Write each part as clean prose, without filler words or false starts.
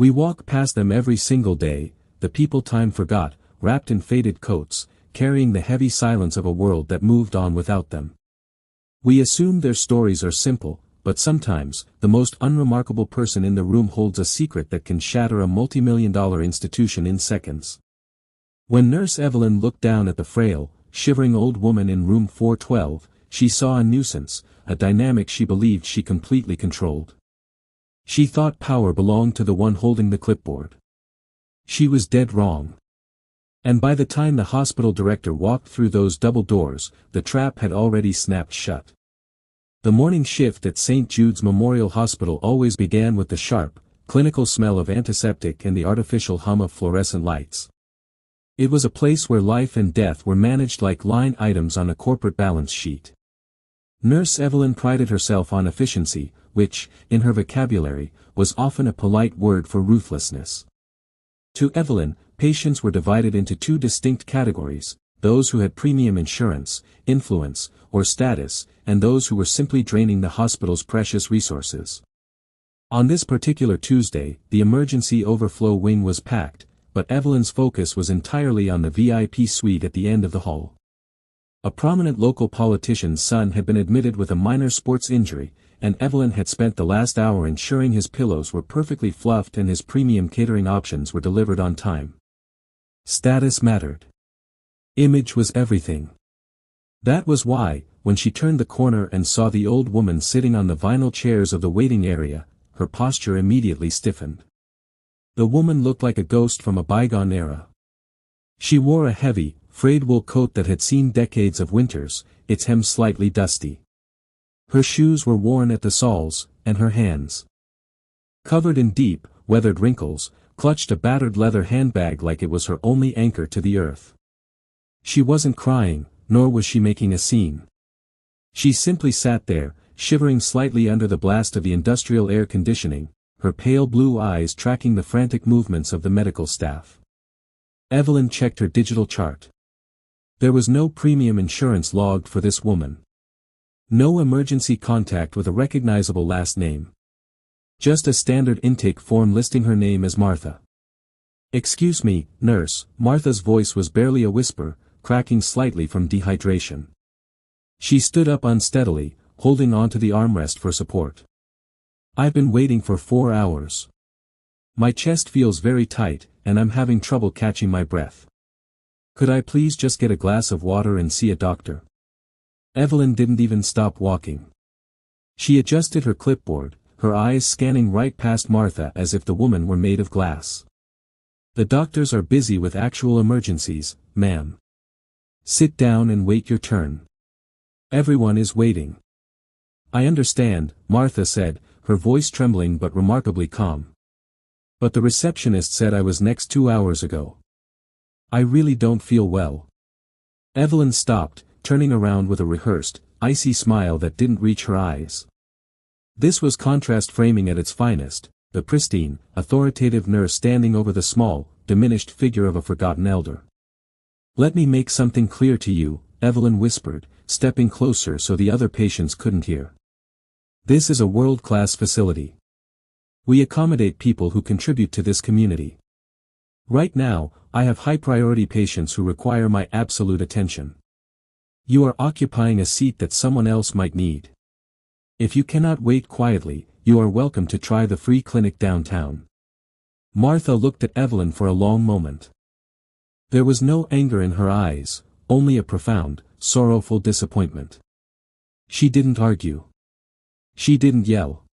We walk past them every single day, the people time forgot, wrapped in faded coats, carrying the heavy silence of a world that moved on without them. We assume their stories are simple, but sometimes, the most unremarkable person in the room holds a secret that can shatter a multi-million-dollar institution in seconds. When Nurse Evelyn looked down at the frail, shivering old woman in room 412, she saw a nuisance, a dynamic she believed she completely controlled. She thought power belonged to the one holding the clipboard. She was dead wrong. And by the time the hospital director walked through those double doors, the trap had already snapped shut. The morning shift at St. Jude's Memorial Hospital always began with the sharp, clinical smell of antiseptic and the artificial hum of fluorescent lights. It was a place where life and death were managed like line items on a corporate balance sheet. Nurse Evelyn prided herself on efficiency, which, in her vocabulary, was often a polite word for ruthlessness. To Evelyn, patients were divided into two distinct categories, those who had premium insurance, influence, or status, and those who were simply draining the hospital's precious resources. On this particular Tuesday, the emergency overflow wing was packed, but Evelyn's focus was entirely on the VIP suite at the end of the hall. A prominent local politician's son had been admitted with a minor sports injury, and Evelyn had spent the last hour ensuring his pillows were perfectly fluffed and his premium catering options were delivered on time. Status mattered. Image was everything. That was why, when she turned the corner and saw the old woman sitting on the vinyl chairs of the waiting area, her posture immediately stiffened. The woman looked like a ghost from a bygone era. She wore a heavy, frayed wool coat that had seen decades of winters, its hem slightly dusty. Her shoes were worn at the soles, and her hands, covered in deep, weathered wrinkles, clutched a battered leather handbag like it was her only anchor to the earth. She wasn't crying, nor was she making a scene. She simply sat there, shivering slightly under the blast of the industrial air conditioning, her pale blue eyes tracking the frantic movements of the medical staff. Evelyn checked her digital chart. There was no premium insurance logged for this woman. No emergency contact with a recognizable last name. Just a standard intake form listing her name as Martha. "Excuse me, nurse," Martha's voice was barely a whisper, cracking slightly from dehydration. She stood up unsteadily, holding onto the armrest for support. "I've been waiting for 4 hours. My chest feels very tight, and I'm having trouble catching my breath. Could I please just get a glass of water and see a doctor?" Evelyn didn't even stop walking. She adjusted her clipboard, her eyes scanning right past Martha as if the woman were made of glass. "The doctors are busy with actual emergencies, ma'am. Sit down and wait your turn. Everyone is waiting." "I understand," Martha said, her voice trembling but remarkably calm. "But the receptionist said I was next 2 hours ago. I really don't feel well." Evelyn stopped, turning around with a rehearsed, icy smile that didn't reach her eyes. This was contrast framing at its finest, the pristine, authoritative nurse standing over the small, diminished figure of a forgotten elder. "Let me make something clear to you," Evelyn whispered, stepping closer so the other patients couldn't hear. "This is a world-class facility. We accommodate people who contribute to this community. Right now, I have high-priority patients who require my absolute attention. You are occupying a seat that someone else might need. If you cannot wait quietly, you are welcome to try the free clinic downtown." Martha looked at Evelyn for a long moment. There was no anger in her eyes, only a profound, sorrowful disappointment. She didn't argue. She didn't yell.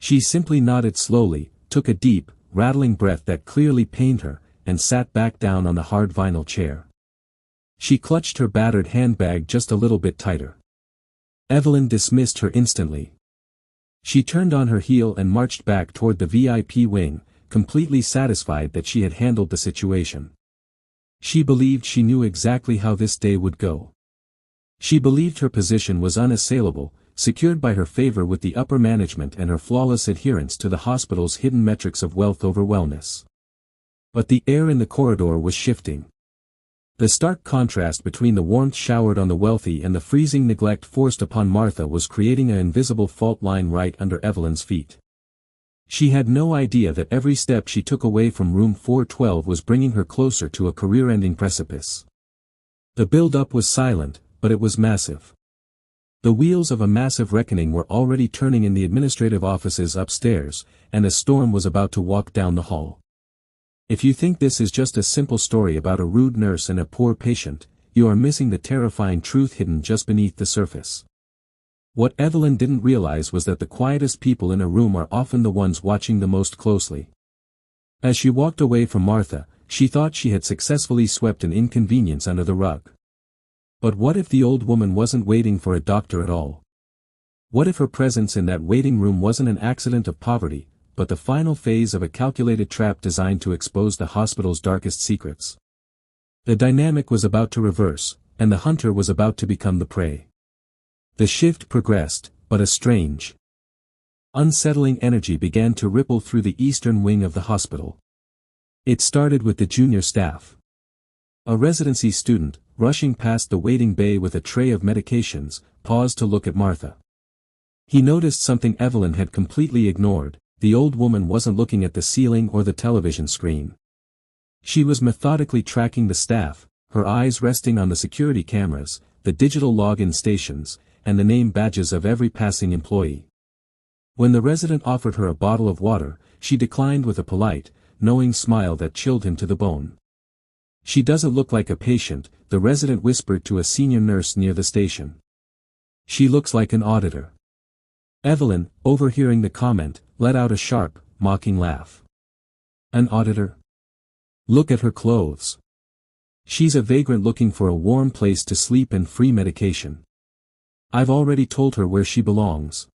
She simply nodded slowly, took a deep, rattling breath that clearly pained her, and sat back down on the hard vinyl chair. She clutched her battered handbag just a little bit tighter. Evelyn dismissed her instantly. She turned on her heel and marched back toward the VIP wing, completely satisfied that she had handled the situation. She believed she knew exactly how this day would go. She believed her position was unassailable, secured by her favor with the upper management and her flawless adherence to the hospital's hidden metrics of wealth over wellness. But the air in the corridor was shifting. The stark contrast between the warmth showered on the wealthy and the freezing neglect forced upon Martha was creating an invisible fault line right under Evelyn's feet. She had no idea that every step she took away from room 412 was bringing her closer to a career-ending precipice. The build-up was silent, but it was massive. The wheels of a massive reckoning were already turning in the administrative offices upstairs, and a storm was about to walk down the hall. If you think this is just a simple story about a rude nurse and a poor patient, you are missing the terrifying truth hidden just beneath the surface. What Evelyn didn't realize was that the quietest people in a room are often the ones watching the most closely. As she walked away from Martha, she thought she had successfully swept an inconvenience under the rug. But what if the old woman wasn't waiting for a doctor at all? What if her presence in that waiting room wasn't an accident of poverty, but the final phase of a calculated trap designed to expose the hospital's darkest secrets? The dynamic was about to reverse, and the hunter was about to become the prey. The shift progressed, but a strange, unsettling energy began to ripple through the eastern wing of the hospital. It started with the junior staff. A residency student, rushing past the waiting bay with a tray of medications, paused to look at Martha. He noticed something Evelyn had completely ignored: the old woman wasn't looking at the ceiling or the television screen. She was methodically tracking the staff, her eyes resting on the security cameras, the digital login stations, and the name badges of every passing employee. When the resident offered her a bottle of water, she declined with a polite, knowing smile that chilled him to the bone. "She doesn't look like a patient," the resident whispered to a senior nurse near the station. "She looks like an auditor." Evelyn, overhearing the comment, let out a sharp, mocking laugh. "An auditor? Look at her clothes. She's a vagrant looking for a warm place to sleep and free medication. I've already told her where she belongs.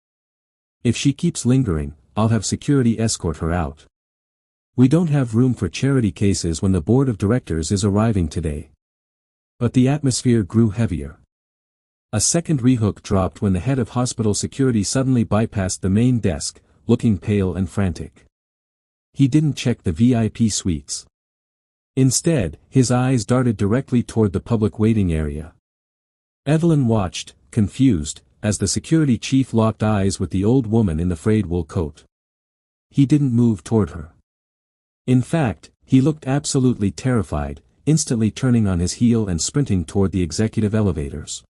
If she keeps lingering, I'll have security escort her out. We don't have room for charity cases when the board of directors is arriving today." But the atmosphere grew heavier. A second rehook dropped when the head of hospital security suddenly bypassed the main desk, looking pale and frantic. He didn't check the VIP suites. Instead, his eyes darted directly toward the public waiting area. Evelyn watched, confused, as the security chief locked eyes with the old woman in the frayed wool coat. He didn't move toward her. In fact, he looked absolutely terrified, instantly turning on his heel and sprinting toward the executive elevators.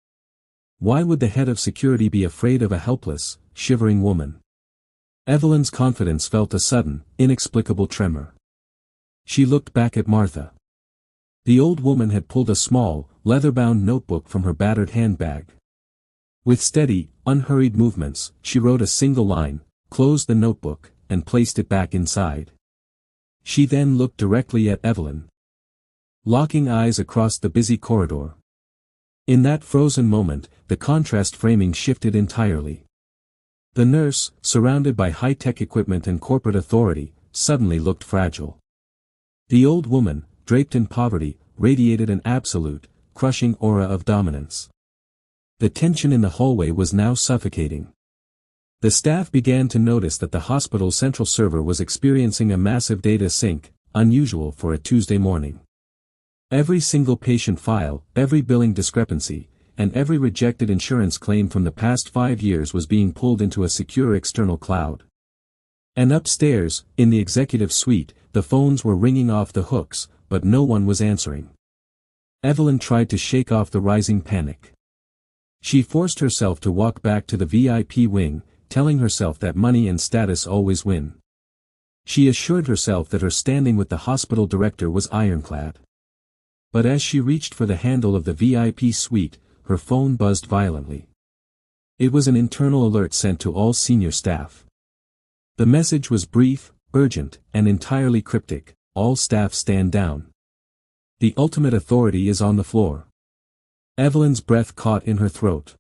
Why would the head of security be afraid of a helpless, shivering woman? Evelyn's confidence felt a sudden, inexplicable tremor. She looked back at Martha. The old woman had pulled a small, leather-bound notebook from her battered handbag. With steady, unhurried movements, she wrote a single line, closed the notebook, and placed it back inside. She then looked directly at Evelyn, locking eyes across the busy corridor. In that frozen moment, the contrast framing shifted entirely. The nurse, surrounded by high-tech equipment and corporate authority, suddenly looked fragile. The old woman, draped in poverty, radiated an absolute, crushing aura of dominance. The tension in the hallway was now suffocating. The staff began to notice that the hospital's central server was experiencing a massive data sink, unusual for a Tuesday morning. Every single patient file, every billing discrepancy, and every rejected insurance claim from the past 5 years was being pulled into a secure external cloud. And upstairs, in the executive suite, the phones were ringing off the hooks, but no one was answering. Evelyn tried to shake off the rising panic. She forced herself to walk back to the VIP wing, telling herself that money and status always win. She assured herself that her standing with the hospital director was ironclad. But as she reached for the handle of the VIP suite, her phone buzzed violently. It was an internal alert sent to all senior staff. The message was brief, urgent, and entirely cryptic: "All staff stand down. The ultimate authority is on the floor." Evelyn's breath caught in her throat.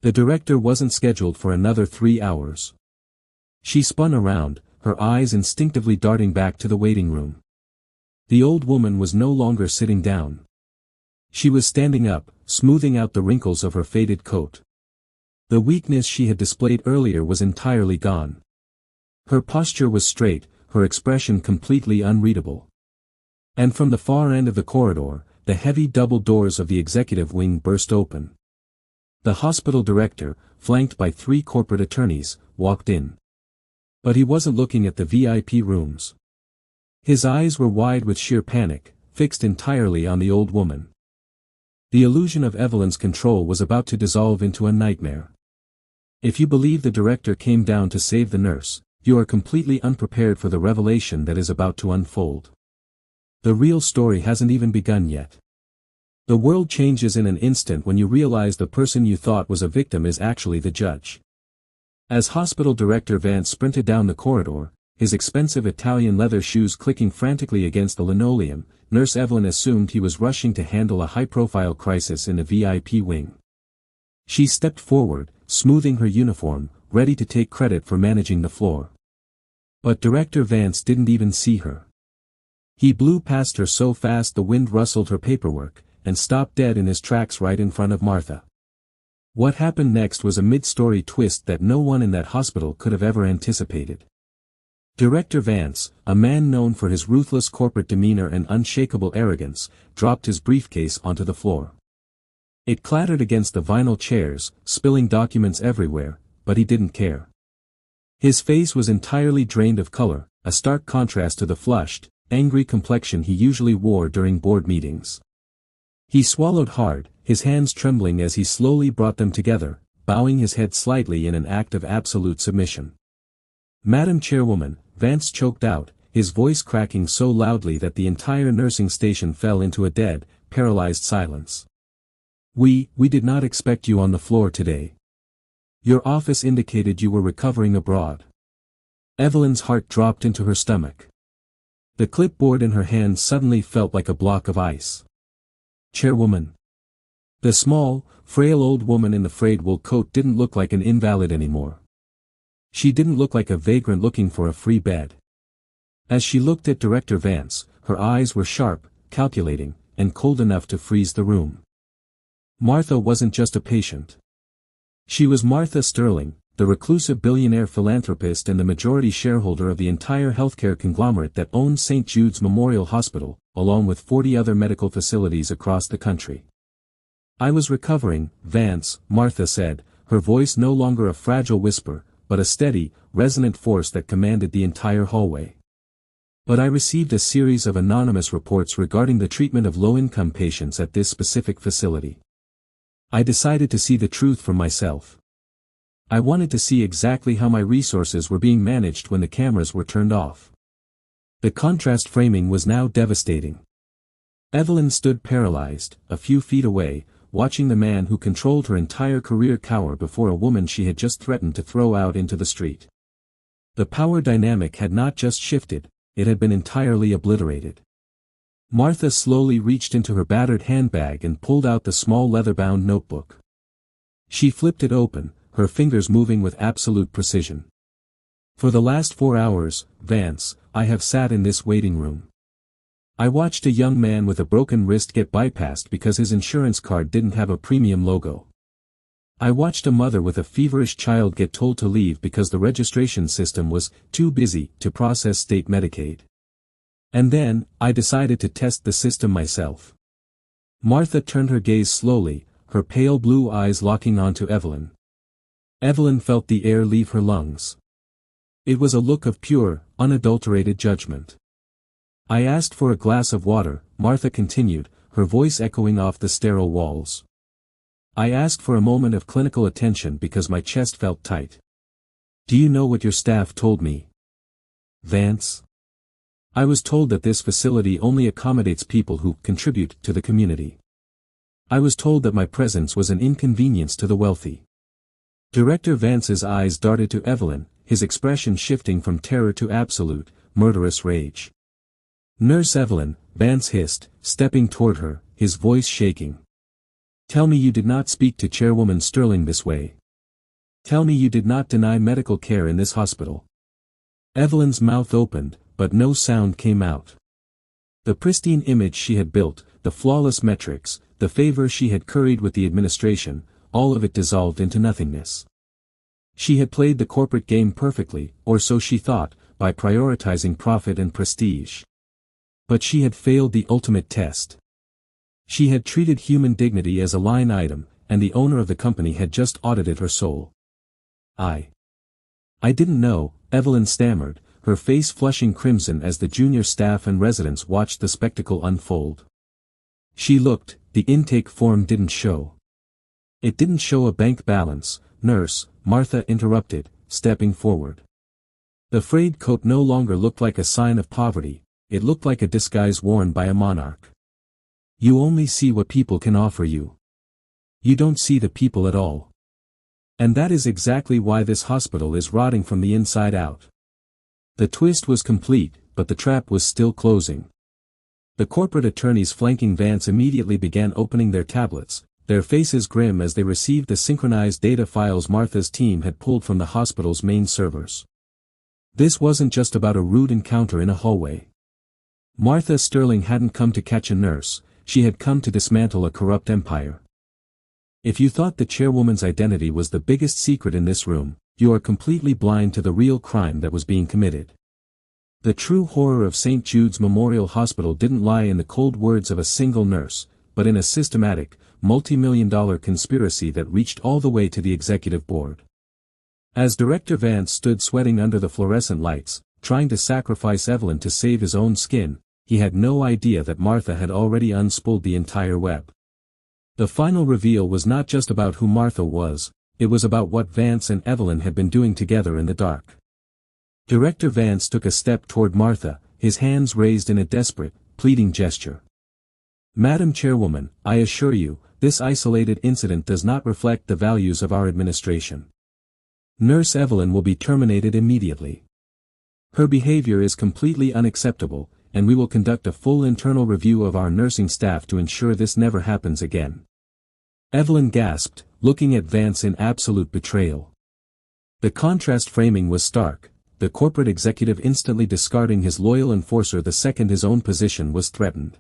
The director wasn't scheduled for another 3 hours. She spun around, her eyes instinctively darting back to the waiting room. The old woman was no longer sitting down. She was standing up, smoothing out the wrinkles of her faded coat. The weakness she had displayed earlier was entirely gone. Her posture was straight, her expression completely unreadable. And from the far end of the corridor, the heavy double doors of the executive wing burst open. The hospital director, flanked by 3 corporate attorneys, walked in. But he wasn't looking at the VIP rooms. His eyes were wide with sheer panic, fixed entirely on the old woman. The illusion of Evelyn's control was about to dissolve into a nightmare. If you believe the director came down to save the nurse, you are completely unprepared for the revelation that is about to unfold. The real story hasn't even begun yet. The world changes in an instant when you realize the person you thought was a victim is actually the judge. As hospital director Vance sprinted down the corridor, his expensive Italian leather shoes clicking frantically against the linoleum, Nurse Evelyn assumed he was rushing to handle a high-profile crisis in the VIP wing. She stepped forward, smoothing her uniform, ready to take credit for managing the floor. But Director Vance didn't even see her. He blew past her so fast the wind rustled her paperwork, and stopped dead in his tracks right in front of Martha. What happened next was a mid-story twist that no one in that hospital could have ever anticipated. Director Vance, a man known for his ruthless corporate demeanor and unshakable arrogance, dropped his briefcase onto the floor. It clattered against the vinyl chairs, spilling documents everywhere, but he didn't care. His face was entirely drained of color, a stark contrast to the flushed, angry complexion he usually wore during board meetings. He swallowed hard, his hands trembling as he slowly brought them together, bowing his head slightly in an act of absolute submission. "Madam Chairwoman," Vance choked out, his voice cracking so loudly that the entire nursing station fell into a dead, paralyzed silence. We did not expect you on the floor today. Your office indicated you were recovering abroad." Evelyn's heart dropped into her stomach. The clipboard in her hand suddenly felt like a block of ice. "Chairwoman." The small, frail old woman in the frayed wool coat didn't look like an invalid anymore. She didn't look like a vagrant looking for a free bed. As she looked at Director Vance, her eyes were sharp, calculating, and cold enough to freeze the room. Martha wasn't just a patient. She was Martha Sterling, the reclusive billionaire philanthropist and the majority shareholder of the entire healthcare conglomerate that owned St. Jude's Memorial Hospital, along with 40 other medical facilities across the country. "I was recovering, Vance," Martha said, her voice no longer a fragile whisper, but a steady, resonant force that commanded the entire hallway. "But I received a series of anonymous reports regarding the treatment of low-income patients at this specific facility. I decided to see the truth for myself. I wanted to see exactly how my resources were being managed when the cameras were turned off." The contrast framing was now devastating. Evelyn stood paralyzed, a few feet away, watching the man who controlled her entire career cower before a woman she had just threatened to throw out into the street. The power dynamic had not just shifted, it had been entirely obliterated. Martha slowly reached into her battered handbag and pulled out the small leather-bound notebook. She flipped it open, her fingers moving with absolute precision. "For the last 4 hours, Vance, I have sat in this waiting room. I watched a young man with a broken wrist get bypassed because his insurance card didn't have a premium logo. I watched a mother with a feverish child get told to leave because the registration system was too busy to process state Medicaid. And then, I decided to test the system myself." Martha turned her gaze slowly, her pale blue eyes locking onto Evelyn. Evelyn felt the air leave her lungs. It was a look of pure, unadulterated judgment. "I asked for a glass of water," Martha continued, her voice echoing off the sterile walls. "I asked for a moment of clinical attention because my chest felt tight. Do you know what your staff told me? Vance? I was told that this facility only accommodates people who contribute to the community. I was told that my presence was an inconvenience to the wealthy." Director Vance's eyes darted to Evelyn, his expression shifting from terror to absolute, murderous rage. "Nurse Evelyn," Vance hissed, stepping toward her, his voice shaking. "Tell me you did not speak to Chairwoman Sterling this way. Tell me you did not deny medical care in this hospital." Evelyn's mouth opened, but no sound came out. The pristine image she had built, the flawless metrics, the favor she had curried with the administration, all of it dissolved into nothingness. She had played the corporate game perfectly, or so she thought, by prioritizing profit and prestige. But she had failed the ultimate test. She had treated human dignity as a line item, and the owner of the company had just audited her soul. I didn't know, Evelyn stammered, her face flushing crimson as the junior staff and residents watched the spectacle unfold. She looked, the intake form didn't show. It didn't show a bank balance, nurse, Martha interrupted, stepping forward. The frayed coat no longer looked like a sign of poverty, it looked like a disguise worn by a monarch. You only see what people can offer you. You don't see the people at all. And that is exactly why this hospital is rotting from the inside out. The twist was complete, but the trap was still closing. The corporate attorneys flanking Vance immediately began opening their tablets, their faces grim as they received the synchronized data files Martha's team had pulled from the hospital's main servers. This wasn't just about a rude encounter in a hallway. Martha Sterling hadn't come to catch a nurse, she had come to dismantle a corrupt empire. If you thought the chairwoman's identity was the biggest secret in this room, you are completely blind to the real crime that was being committed. The true horror of St. Jude's Memorial Hospital didn't lie in the cold words of a single nurse, but in a systematic, multi-million-dollar conspiracy that reached all the way to the executive board. As Director Vance stood sweating under the fluorescent lights, trying to sacrifice Evelyn to save his own skin, he had no idea that Martha had already unspooled the entire web. The final reveal was not just about who Martha was, it was about what Vance and Evelyn had been doing together in the dark. Director Vance took a step toward Martha, his hands raised in a desperate, pleading gesture. Madam Chairwoman, I assure you, this isolated incident does not reflect the values of our administration. Nurse Evelyn will be terminated immediately. Her behavior is completely unacceptable, and we will conduct a full internal review of our nursing staff to ensure this never happens again. Evelyn gasped, looking at Vance in absolute betrayal. The contrast framing was stark, the corporate executive instantly discarding his loyal enforcer the second his own position was threatened.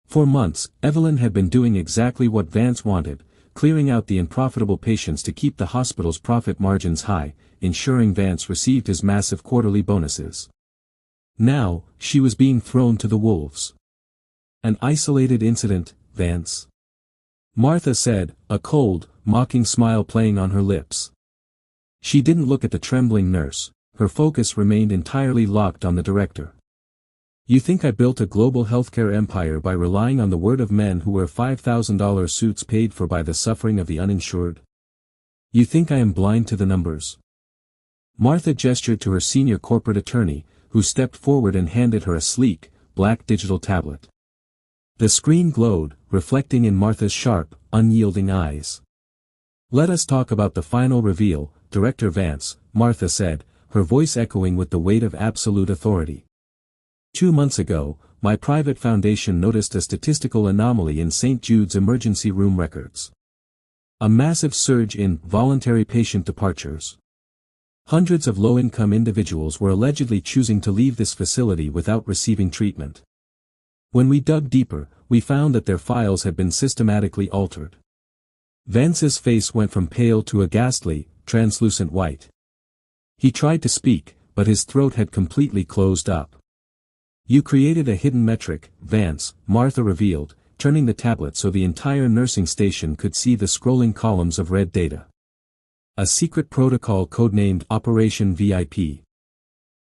For months, Evelyn had been doing exactly what Vance wanted, clearing out the unprofitable patients to keep the hospital's profit margins high, ensuring Vance received his massive quarterly bonuses. Now, she was being thrown to the wolves. An isolated incident, Vance? Martha said, a cold, mocking smile playing on her lips. She didn't look at the trembling nurse, her focus remained entirely locked on the director. You think I built a global healthcare empire by relying on the word of men who wear $5,000 suits paid for by the suffering of the uninsured? You think I am blind to the numbers? Martha gestured to her senior corporate attorney, who stepped forward and handed her a sleek, black digital tablet. The screen glowed, reflecting in Martha's sharp, unyielding eyes. Let us talk about the final reveal, Director Vance, Martha said, her voice echoing with the weight of absolute authority. 2 months ago, my private foundation noticed a statistical anomaly in St. Jude's emergency room records. A massive surge in voluntary patient departures. Hundreds of low-income individuals were allegedly choosing to leave this facility without receiving treatment. When we dug deeper, we found that their files had been systematically altered. Vance's face went from pale to a ghastly, translucent white. He tried to speak, but his throat had completely closed up. You created a hidden metric, Vance, Martha revealed, turning the tablet so the entire nursing station could see the scrolling columns of red data. A secret protocol codenamed Operation VIP.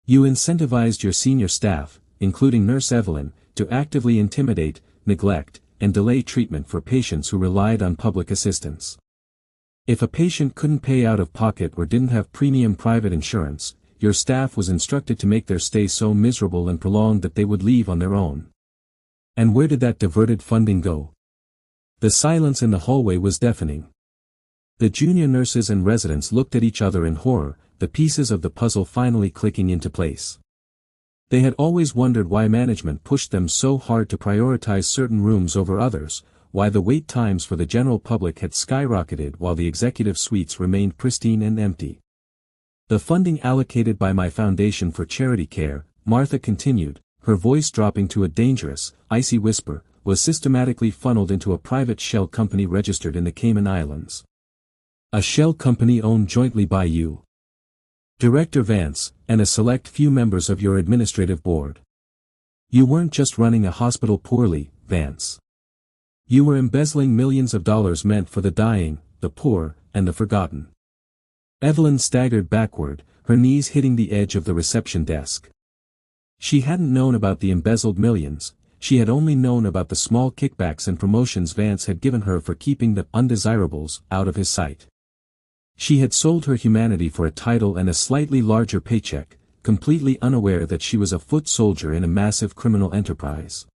You incentivized your senior staff, including Nurse Evelyn, to actively intimidate, neglect, and delay treatment for patients who relied on public assistance. If a patient couldn't pay out of pocket or didn't have premium private insurance, your staff was instructed to make their stay so miserable and prolonged that they would leave on their own. And where did that diverted funding go? The silence in the hallway was deafening. The junior nurses and residents looked at each other in horror, the pieces of the puzzle finally clicking into place. They had always wondered why management pushed them so hard to prioritize certain rooms over others, why the wait times for the general public had skyrocketed while the executive suites remained pristine and empty. The funding allocated by my foundation for charity care, Martha continued, her voice dropping to a dangerous, icy whisper, was systematically funneled into a private shell company registered in the Cayman Islands. A shell company owned jointly by you, Director Vance, and a select few members of your administrative board. You weren't just running a hospital poorly, Vance. You were embezzling millions of dollars meant for the dying, the poor, and the forgotten. Evelyn staggered backward, her knees hitting the edge of the reception desk. She hadn't known about the embezzled millions, she had only known about the small kickbacks and promotions Vance had given her for keeping the undesirables out of his sight. She had sold her humanity for a title and a slightly larger paycheck, completely unaware that she was a foot soldier in a massive criminal enterprise.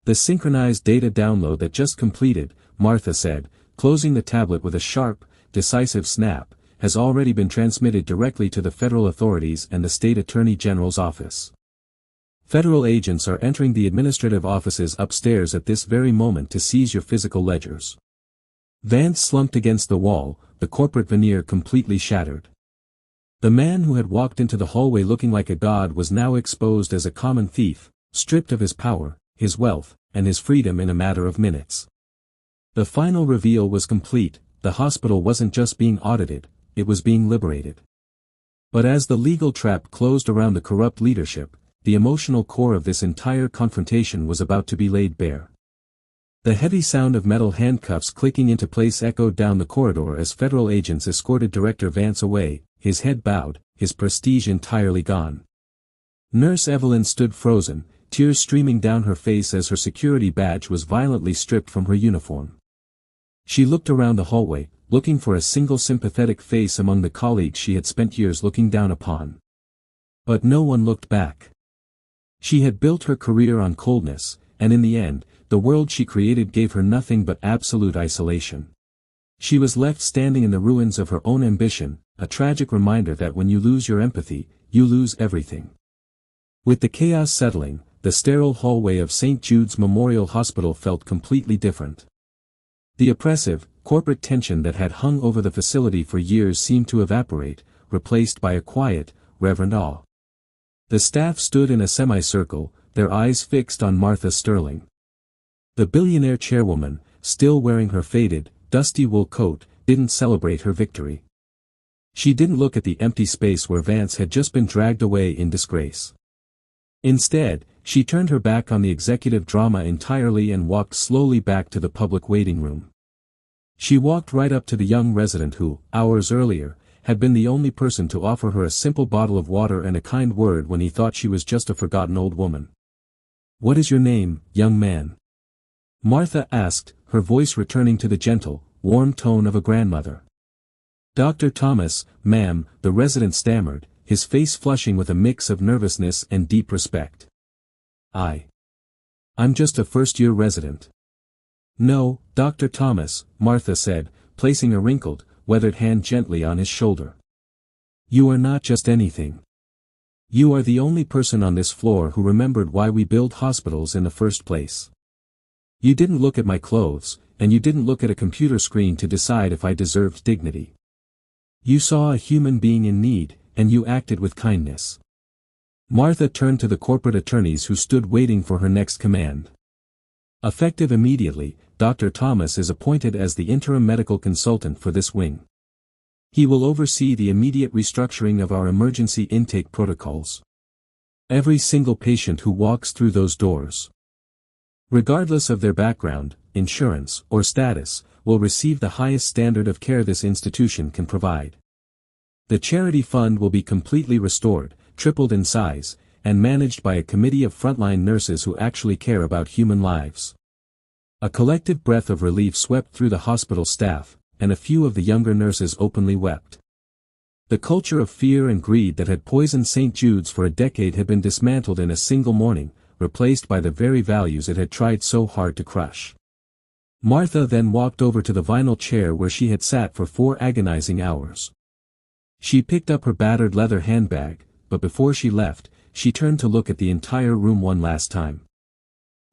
The synchronized data download that just completed, Martha said, closing the tablet with a sharp, decisive snap, has already been transmitted directly to the federal authorities and the state attorney general's office. Federal agents are entering the administrative offices upstairs at this very moment to seize your physical ledgers. Vance slumped against the wall, the corporate veneer completely shattered. The man who had walked into the hallway looking like a god was now exposed as a common thief, stripped of his power, his wealth, and his freedom in a matter of minutes. The final reveal was complete, the hospital wasn't just being audited, it was being liberated. But as the legal trap closed around the corrupt leadership, the emotional core of this entire confrontation was about to be laid bare. The heavy sound of metal handcuffs clicking into place echoed down the corridor as federal agents escorted Director Vance away, his head bowed, his prestige entirely gone. Nurse Evelyn stood frozen, tears streaming down her face as her security badge was violently stripped from her uniform. She looked around the hallway, looking for a single sympathetic face among the colleagues she had spent years looking down upon. But no one looked back. She had built her career on coldness, and in the end, the world she created gave her nothing but absolute isolation. She was left standing in the ruins of her own ambition, a tragic reminder that when you lose your empathy, you lose everything. With the chaos settling, the sterile hallway of St. Jude's Memorial Hospital felt completely different. The oppressive, corporate tension that had hung over the facility for years seemed to evaporate, replaced by a quiet, reverent awe. The staff stood in a semicircle, their eyes fixed on Martha Sterling. The billionaire chairwoman, still wearing her faded, dusty wool coat, didn't celebrate her victory. She didn't look at the empty space where Vance had just been dragged away in disgrace. Instead, she turned her back on the executive drama entirely and walked slowly back to the public waiting room. She walked right up to the young resident who, hours earlier, had been the only person to offer her a simple bottle of water and a kind word when he thought she was just a forgotten old woman. "What is your name, young man?" Martha asked, her voice returning to the gentle, warm tone of a grandmother. "Dr. Thomas, ma'am," the resident stammered, his face flushing with a mix of nervousness and deep respect. I'm just a first-year resident." "No, Dr. Thomas," Martha said, placing a wrinkled, weathered hand gently on his shoulder. "You are not just anything. You are the only person on this floor who remembered why we build hospitals in the first place. You didn't look at my clothes, and you didn't look at a computer screen to decide if I deserved dignity. You saw a human being in need, and you acted with kindness." Martha turned to the corporate attorneys who stood waiting for her next command. Effective immediately, Dr. Thomas is appointed as the interim medical consultant for this wing. He will oversee the immediate restructuring of our emergency intake protocols. Every single patient who walks through those doors, regardless of their background, insurance, or status, will receive the highest standard of care this institution can provide. The charity fund will be completely restored, tripled in size, and managed by a committee of frontline nurses who actually care about human lives. A collective breath of relief swept through the hospital staff, and a few of the younger nurses openly wept. The culture of fear and greed that had poisoned St. Jude's for a decade had been dismantled in a single morning, replaced by the very values it had tried so hard to crush. Martha then walked over to the vinyl chair where she had sat for 4 agonizing hours. She picked up her battered leather handbag, but before she left, she turned to look at the entire room one last time.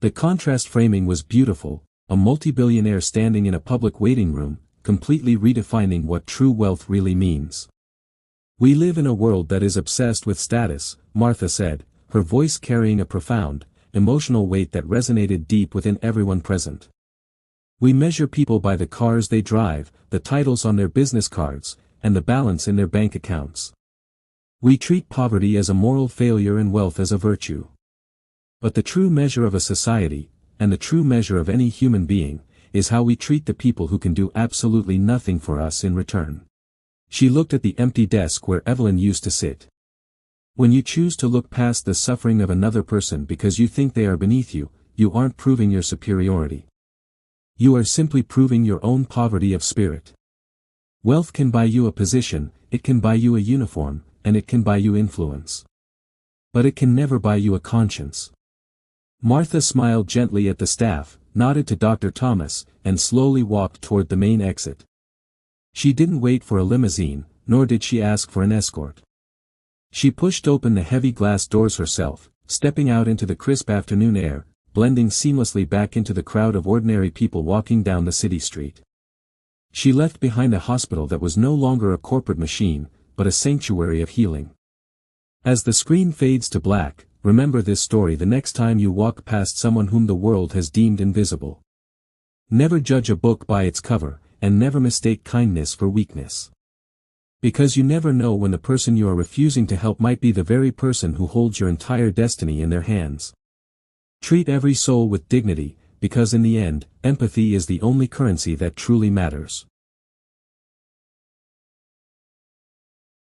The contrast framing was beautiful, a multi-billionaire standing in a public waiting room, completely redefining what true wealth really means. "We live in a world that is obsessed with status," Martha said, her voice carrying a profound, emotional weight that resonated deep within everyone present. "We measure people by the cars they drive, the titles on their business cards, and the balance in their bank accounts. We treat poverty as a moral failure and wealth as a virtue. But the true measure of a society, and the true measure of any human being, is how we treat the people who can do absolutely nothing for us in return." She looked at the empty desk where Evelyn used to sit. When you choose to look past the suffering of another person because you think they are beneath you, you aren't proving your superiority. You are simply proving your own poverty of spirit. Wealth can buy you a position, it can buy you a uniform, and it can buy you influence. But it can never buy you a conscience. Martha smiled gently at the staff, nodded to Dr. Thomas, and slowly walked toward the main exit. She didn't wait for a limousine, nor did she ask for an escort. She pushed open the heavy glass doors herself, stepping out into the crisp afternoon air, blending seamlessly back into the crowd of ordinary people walking down the city street. She left behind a hospital that was no longer a corporate machine, but a sanctuary of healing. As the screen fades to black, remember this story the next time you walk past someone whom the world has deemed invisible. Never judge a book by its cover, and never mistake kindness for weakness. Because you never know when the person you are refusing to help might be the very person who holds your entire destiny in their hands. Treat every soul with dignity, because in the end, empathy is the only currency that truly matters.